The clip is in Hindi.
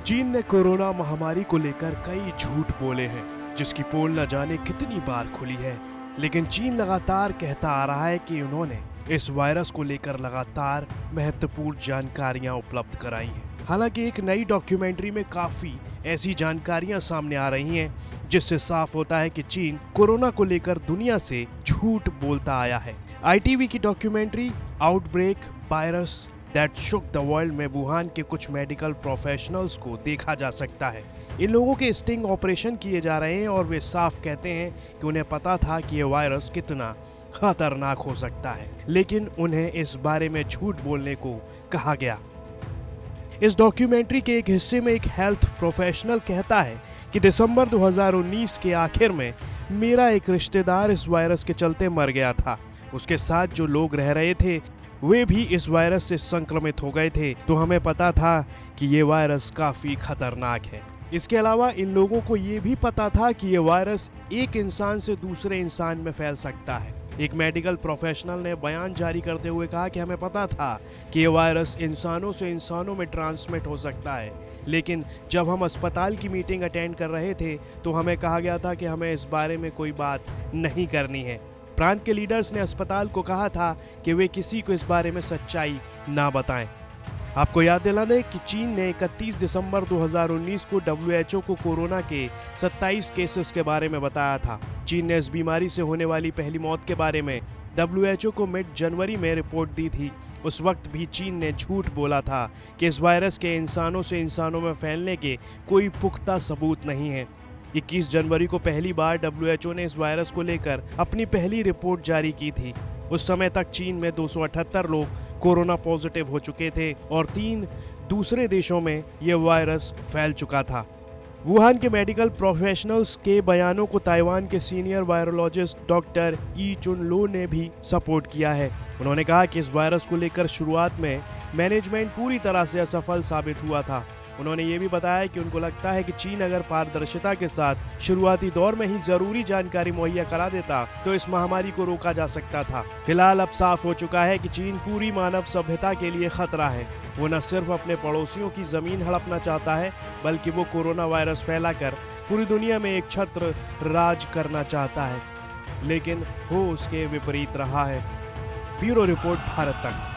चीन ने कोरोना महामारी को लेकर कई झूठ बोले हैं, जिसकी पोल न जाने कितनी बार खुली है। लेकिन चीन लगातार कहता आ रहा है कि उन्होंने इस वायरस को लेकर लगातार महत्वपूर्ण जानकारियां उपलब्ध कराई हैं। हालांकि एक नई डॉक्यूमेंट्री में काफी ऐसी जानकारियां सामने आ रही हैं, जिससे साफ होता है कि चीन कोरोना को लेकर दुनिया से झूठ बोलता आया है। ITV की documentary outbreak virus that shook the world में वुहान के कुछ मेडिकल प्रोफेशनल्स को देखा जा सकता है। इन लोगों के स्टिंग ऑपरेशन किए जा रहे हैं और वे साफ कहते हैं कि उन्हें पता था कि यह वायरस कितना खतरनाक हो सकता है, लेकिन उन्हें इस बारे में झूठ बोलने को कहा गया। इस डॉक्यूमेंट्री के एक हिस्से में एक हेल्थ प्रोफेशनल कहता है कि दिसंबर 2019 के आखिर में मेरा एक रिश्तेदार इस वायरस के चलते मर गया था। उसके साथ जो लोग रह रहे थे वे भी इस वायरस से संक्रमित हो गए थे, तो हमें पता था कि ये वायरस काफी खतरनाक है। इसके अलावा इन लोगों को ये भी पता था कि ये वायरस एक इंसान से दूसरे इंसान में फैल सकता है। एक मेडिकल प्रोफेशनल ने बयान जारी करते हुए कहा कि हमें पता था कि ये वायरस इंसानों से इंसानों में ट्रांसमिट हो सकता है, लेकिन जब हम अस्पताल की मीटिंग अटेंड कर रहे थे तो हमें कहा गया था कि हमें इस बारे में कोई बात नहीं करनी है। प्रांत के लीडर्स ने अस्पताल को कहा था कि वे किसी को इस बारे में सच्चाई ना बताएं। आपको याद दिला दें कि चीन ने 31 दिसंबर 2019 को WHO को कोरोना के 27 केसेस के बारे में बताया था। चीन ने इस बीमारी से होने वाली पहली मौत के बारे में WHO को मिड जनवरी में रिपोर्ट दी थी। उस वक्त भी चीन ने झूठ बोला था कि इस वायरस के इंसानों से इंसानों में फैलने के कोई पुख्ता सबूत नहीं है। 21 जनवरी को पहली बार WHO ने इस वायरस को लेकर अपनी पहली रिपोर्ट जारी की थी। उस समय तक चीन में 278 लोग कोरोना पॉजिटिव हो चुके थे और 3 दूसरे देशों में यह वायरस फैल चुका था। वुहान के मेडिकल प्रोफेशनल्स के बयानों को ताइवान के सीनियर वायरोलॉजिस्ट डॉक्टर ई चुन लो ने भी सपोर्ट किया है। उन्होंने कहा कि इस वायरस को लेकर शुरुआत में मैनेजमेंट पूरी तरह से असफल साबित हुआ था। उन्होंने ये भी बताया कि उनको लगता है कि चीन अगर पारदर्शिता के साथ शुरुआती दौर में ही जरूरी जानकारी मुहैया करा देता तो इस महामारी को रोका जा सकता था। फिलहाल अब साफ हो चुका है कि चीन पूरी मानव सभ्यता के लिए खतरा है। वो न सिर्फ अपने पड़ोसियों की जमीन हड़पना चाहता है, बल्कि वो कोरोना वायरस फैलाकर पूरी दुनिया में एक छत्र राज करना चाहता है, लेकिन हो उसके विपरीत रहा है। ब्यूरो रिपोर्ट, भारत तक।